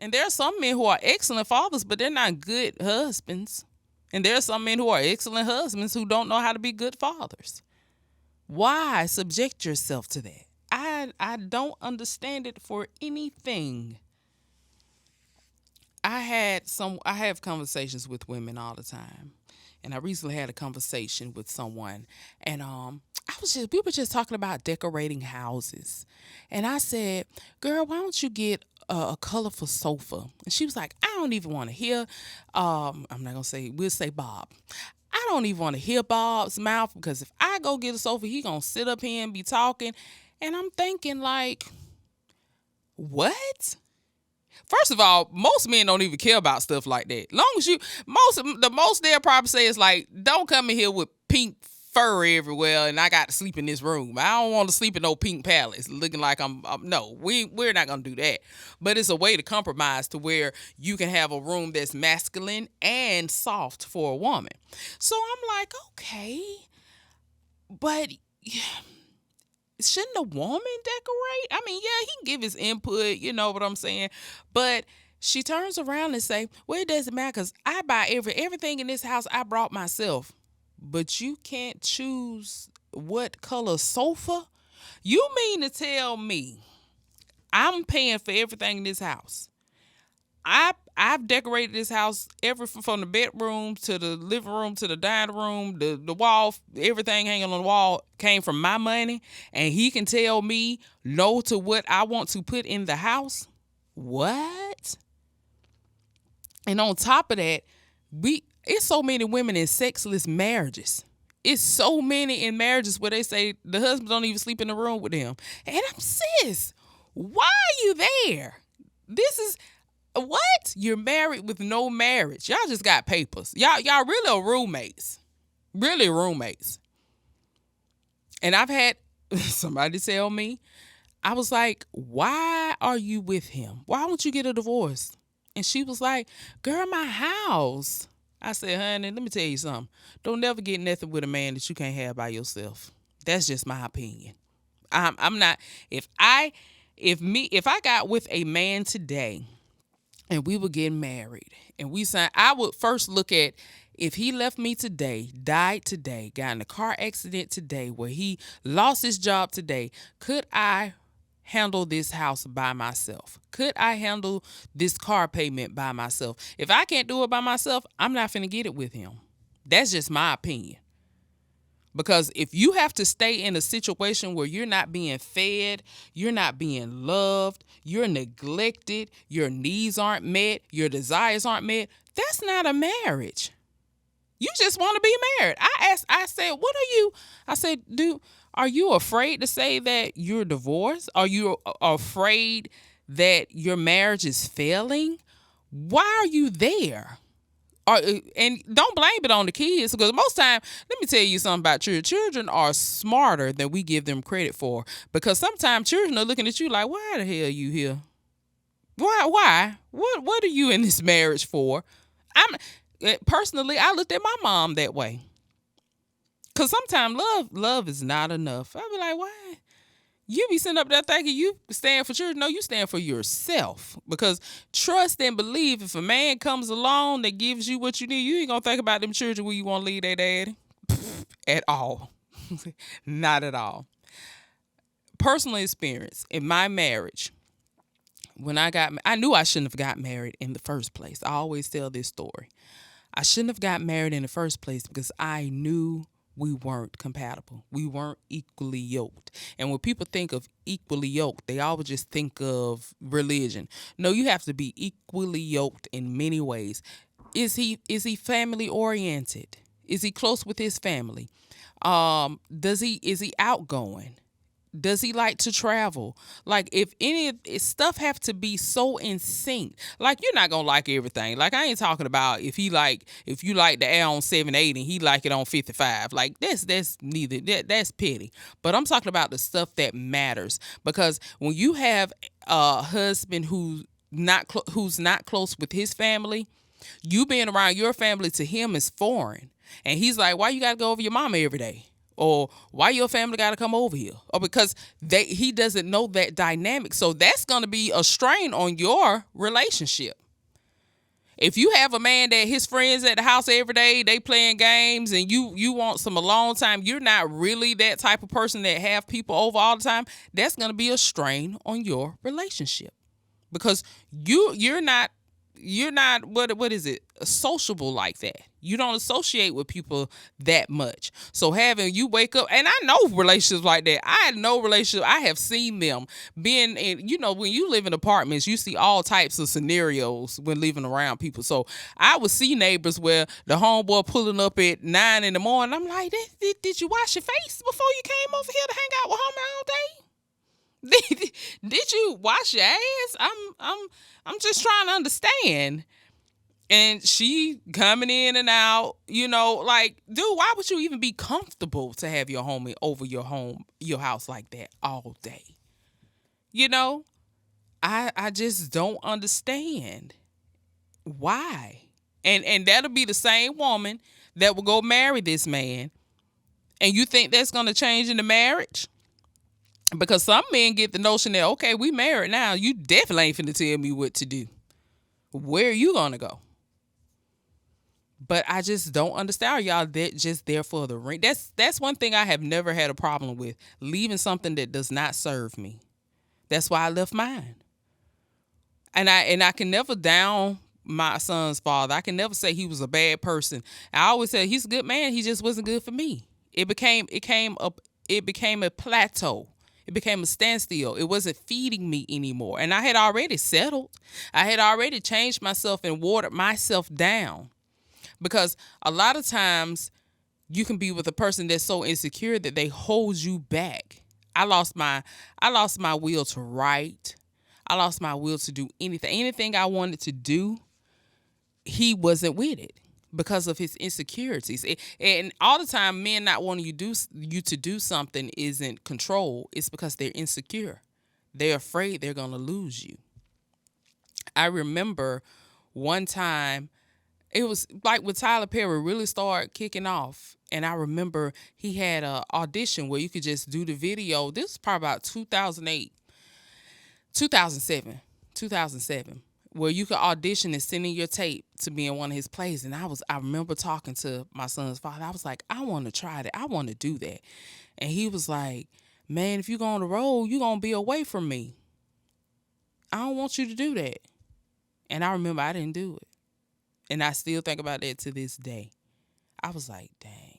And there are some men who are excellent fathers, but they're not good husbands. And there are some men who are excellent husbands who don't know how to be good fathers. Why subject yourself to that? I don't understand it for anything. I have conversations with women all the time. And I recently had a conversation with someone, and we were just talking about decorating houses. And I said, "Girl, why don't you get a colorful sofa?" And she was like, "I don't even want to hear I'm not going to say, we'll say Bob. I don't even want to hear Bob's mouth, because if I go get a sofa, he going to sit up here and be talking." And I'm thinking, like, what? First of all, most men don't even care about stuff like that. Long as the most they'll probably say is like, "Don't come in here with pink fur everywhere, and I got to sleep in this room. I don't want to sleep in no pink palace, looking like no, we're not gonna do that." But it's a way to compromise to where you can have a room that's masculine and soft for a woman. So I'm like, okay, but shouldn't a woman decorate? I mean, yeah, he can give his input, you know what I'm saying? But she turns around and say, "Well, it doesn't matter, because I buy everything in this house I brought myself." But you can't choose what color sofa? You mean to tell me I'm paying for everything in this house? I've decorated this house from the bedroom to the living room to the dining room, the wall, everything hanging on the wall came from my money, and he can tell me no to what I want to put in the house? What? And on top of that, it's so many women in sexless marriages. It's so many in marriages where they say the husband don't even sleep in the room with them. And I'm, sis, why are you there? This is what? You're married with no marriage. Y'all just got papers. Y'all really are roommates. Really roommates. And I've had somebody tell me, I was like, "Why are you with him? Why don't you get a divorce?" And she was like, "Girl, my house." I said, "Honey, let me tell you something. Don't never get nothing with a man that you can't have by yourself." That's just my opinion. I'm not. If I got with a man today and we were getting married and we signed, I would first look at, if he left me today, died today, got in a car accident today, where he lost his job today, could I handle this house by myself? Could I handle this car payment by myself? If I can't do it by myself, I'm not finna get it with him. That's just my opinion. Because if you have to stay in a situation where you're not being fed, you're not being loved, you're neglected, your needs aren't met, your desires aren't met, that's not a marriage. You just want to be married. I said, "What are you?" I said, "Dude, are you afraid to say that you're divorced? Are you afraid that your marriage is failing? Why are you there?" And don't blame it on the kids, because most time, let me tell you something about children. Children are smarter than we give them credit for, because sometimes children are looking at you like, "Why the hell are you here? Why? What are you in this marriage for?" Personally, I looked at my mom that way. Because sometimes love is not enough. I be like, "Why? You be sitting up there thinking you stand for children." No, you stand for yourself. Because trust and believe, if a man comes along that gives you what you need, you ain't going to think about them children where you want to leave their daddy. At all. Not at all. Personal experience in my marriage, when I knew I shouldn't have got married in the first place. I always tell this story. I shouldn't have got married in the first place because I knew we weren't compatible. We weren't equally yoked. And when people think of equally yoked, they always just think of religion. No, you have to be equally yoked in many ways. Is he family oriented? Is he close with his family? Is he outgoing? Does he like to travel? Like, if stuff have to be so in sync, like, you're not gonna like everything. Like, I ain't talking about if you like the air on 78 and he like it on 55. Like, that's petty. But I'm talking about the stuff that matters, because when you have a husband who's not close with his family, you being around your family to him is foreign, and he's like, "Why you gotta go over your mama every day?" or why your family got to come over here, or because he doesn't know that dynamic. So that's going to be a strain on your relationship. If you have a man that his friends at the house every day, they playing games, and you want some alone time, you're not really that type of person that have people over all the time, that's going to be a strain on your relationship, because you're not what is it, sociable like that. You don't associate with people that much. So having you wake up, and I know relationships like that. I know relationships, I have seen them being in, when you live in apartments, you see all types of scenarios when living around people. So I would see neighbors where the homeboy pulling up at 9 in the morning. I'm like, did you wash your face before you came over here to hang out with homie all day? Did you wash your ass? I'm just trying to understand. And she coming in and out, like, dude, why would you even be comfortable to have your homie over your house like that all day? I just don't understand why. And that'll be the same woman that will go marry this man. And you think that's gonna change in the marriage? Because some men get the notion that, okay, we married now, you definitely ain't finna tell me what to do. Where are you gonna go? But I just don't understand. Are y'all just there for the ring? That's one thing I have never had a problem with, leaving something that does not serve me. That's why I left mine. And I can never down my son's father. I can never say he was a bad person. I always say he's a good man. He just wasn't good for me. It became a plateau. It became a standstill. It wasn't feeding me anymore. And I had already settled. I had already changed myself and watered myself down. Because a lot of times you can be with a person that's so insecure that they hold you back. I lost my will to write. I lost my will to do anything. Anything I wanted to do, he wasn't with it because of his insecurities. And all the time, men not wanting you to do something isn't control. It's because they're insecure. They're afraid they're going to lose you. I remember one time, it was like when Tyler Perry really started kicking off. And I remember he had an audition where you could just do the video. This was probably about 2007, where you could audition and send in your tape to be in one of his plays. And I remember talking to my son's father. I was like, I want to try that. I want to do that. And he was like, man, if you go on the road, you're going to be away from me. I don't want you to do that. And I remember I didn't do it. And I still think about that to this day. I was like, dang.